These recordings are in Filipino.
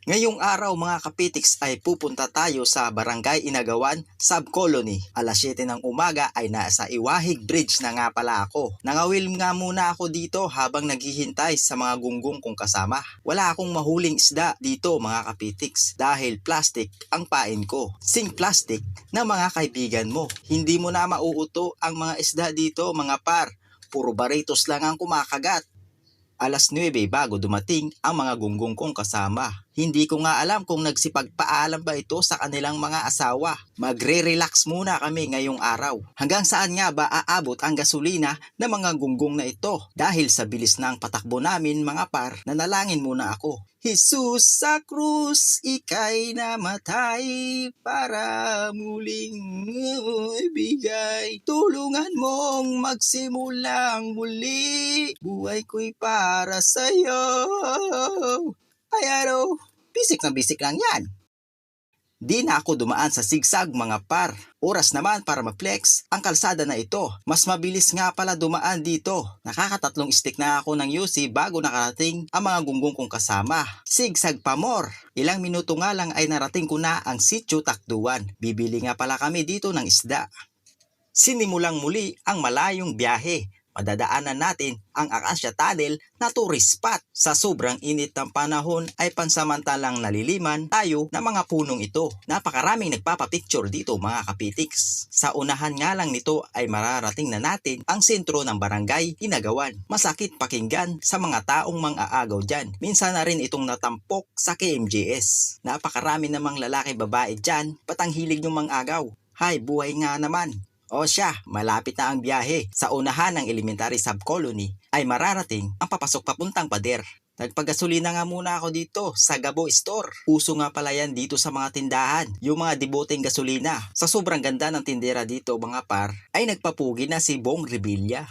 Ngayong araw mga kapitiks ay pupunta tayo sa Barangay Inagawan, Subcolony. Alas 7 ng umaga ay nasa Iwahig Bridge na nga pala ako. Nangawil nga muna ako dito habang naghihintay sa mga gunggong kong kasama. Wala akong mahuling isda dito mga kapitiks dahil plastic ang pain ko. Sing plastic na mga kaibigan mo. Hindi mo na mauuto ang mga isda dito mga par. Puro baritos lang ang kumakagat. Alas 9 bago dumating ang mga gunggong kong kasama. Hindi ko nga alam kung nagsipagpaalam ba ito sa kanilang mga asawa. Magre-relax muna kami ngayong araw. Hanggang saan nga ba aabot ang gasolina ng mga gunggong na ito? Dahil sa bilis ng patakbo namin mga par, nanalangin muna ako. Jesus sa krus, ika'y namatay para muling ibigay. Tulungan mong magsimulang muli, buhay ko'y para sa'yo. Ay ano, bisik na bisik lang yan. Di na ako dumaan sa sigsag mga par. Oras naman para ma-flex ang kalsada na ito. Mas mabilis nga pala dumaan dito. Nakakatatlong stick na ako ng UC bago nakarating ang mga gunggong kong kasama. Sigsag pa more. Ilang minuto nga lang ay narating ko na ang Sitio Takduan. Bibili nga pala kami dito ng isda. Sinimulang muli ang malayong biyahe. Madadaanan natin ang Acacia Tunnel na tourist spot. Sa sobrang init ng panahon ay pansamantalang naliliman tayo ng mga punong ito. Napakaraming nagpapapicture dito mga kapitiks. Sa unahan nga lang nito ay mararating na natin ang sentro ng Barangay Inagawan. Masakit pakinggan sa mga taong mang-aagaw dyan. Minsan na rin itong natampok sa KMJS. Napakarami namang lalaki babae dyan, patang hilig yung mang-agaw. Hay, buhay nga naman. O siya, malapit na ang biyahe. Sa unahan ng Elementary Subcolony ay mararating ang papasok papuntang pader. Nagpagasolina nga muna ako dito sa Gabo Store. Uso nga pala yan dito sa mga tindahan, yung mga deboteng gasolina. Sa sobrang ganda ng tindera dito mga par, ay nagpapugi na si Bong Revilla.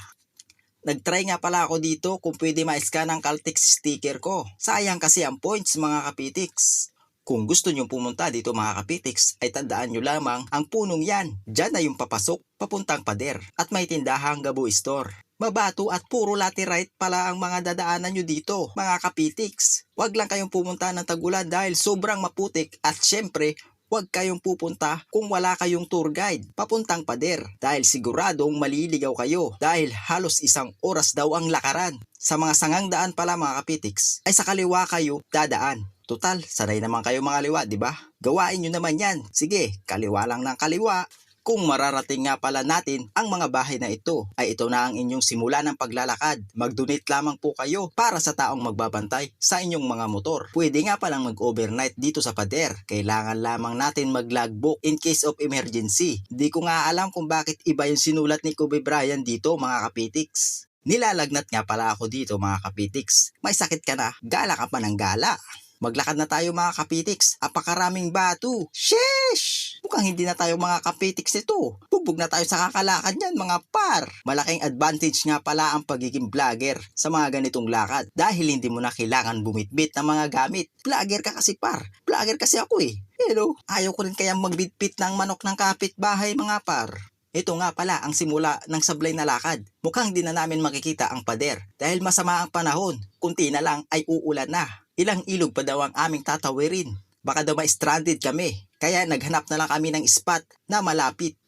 Nagtry nga pala ako dito kung pwede ma-scan ang Caltex sticker ko. Sayang kasi ang points mga kapitiks. Kung gusto nyong pumunta dito mga kapitiks, ay tandaan nyo lamang ang punong yan. Diyan na yung papasok, papuntang pader. At may tindahang Gabo Store. Mabato at puro laterite pala ang mga dadaanan nyo dito, mga kapitiks. Huwag lang kayong pumunta ng Tagulan dahil sobrang maputik at syempre, huwag kayong pupunta kung wala kayong tour guide papuntang pader dahil siguradong maliligaw kayo dahil halos 1 oras daw ang lakaran. Sa mga sangang daan pala mga kapitiks, ay sa kaliwa kayo dadaan. Total, sanay naman kayo mga liwa, di ba? Gawain nyo naman yan. Sige, kaliwa lang ng kaliwa. Kung mararating nga pala natin ang mga bahay na ito, ay ito na ang inyong simula ng paglalakad. Mag-donate lamang po kayo para sa taong magbabantay sa inyong mga motor. Pwede nga palang mag-overnight dito sa pader. Kailangan lamang natin mag-logbook in case of emergency. Di ko nga alam kung bakit iba yung sinulat ni Kobe Bryant dito mga kapitiks. Nilalagnat nga pala ako dito mga kapitiks. May sakit ka na, gala ka pa ng gala. Maglakad na tayo mga kapitiks. Apakaraming bato. Sheesh! Mukhang hindi na tayo mga kapitiks nito. Bugbog na tayo sa kakalakad niyan mga par. Malaking advantage nga pala ang pagiging vlogger sa mga ganitong lakad. Dahil hindi mo na kailangan bumitbit ng mga gamit. Vlogger ka kasi par. Vlogger kasi ako eh. Hello? Ayaw ko rin kayang magbitbit ng manok ng kapitbahay mga par. Ito nga pala ang simula ng sablay na lakad. Mukhang di na namin makikita ang pader. Dahil masama ang panahon. Kunti na lang ay uulan na. Ilang ilog pa daw ang aming tatawirin. Baka daw ma-stranded kami. Kaya naghanap na lang kami ng spot na malapit.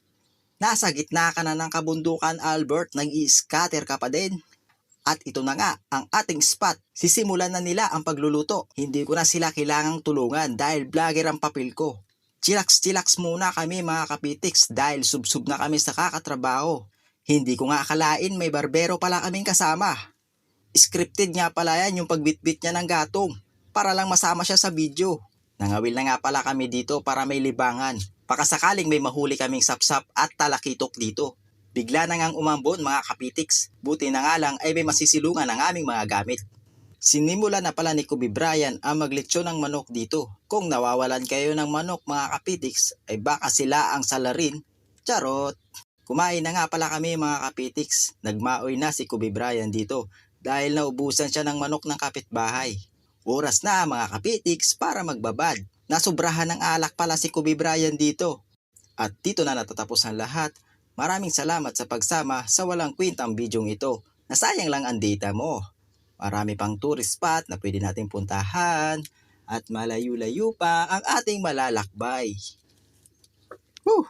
Nasa gitna ka na ng kabundukan Albert, nag-i-scatter ka pa din. At ito na nga ang ating spot. Sisimulan na nila ang pagluluto. Hindi ko na sila kailangang tulungan dahil vlogger ang papel ko. Chillax muna kami mga kapitiks dahil subsub na kami sa kakatrabaho. Hindi ko nga akalain may barbero pala kaming kasama. Scripted nga pala yan yung pagbitbit niya ng gatong para lang masama siya sa video. Nangawil na nga pala kami dito para may libangan. Pakasakaling may mahuli kaming sapsap at talakitok dito. Bigla na ngang umambon mga kapitiks. Buti na nga lang ay may masisilungan ang aming mga gamit. Sinimula na pala ni Kobe Bryant ang maglitsyon ng manok dito. Kung nawawalan kayo ng manok mga kapitiks ay baka sila ang salarin. Charot! Kumain na nga pala kami mga kapitiks. Nagmaoy na si Kobe Bryant dito. Dahil naubusan siya ng manok ng kapitbahay. Oras na mga kapitiks para magbabad. Nasubrahan ng alak pala si Kobe Bryant dito. At dito na natatapos ang lahat. Maraming salamat sa pagsama sa walang kwentang bidyong ito. Nasayang lang ang data mo. Marami pang tourist spot na pwede nating puntahan. at malayo-layo pa ang ating malalakbay. Whew!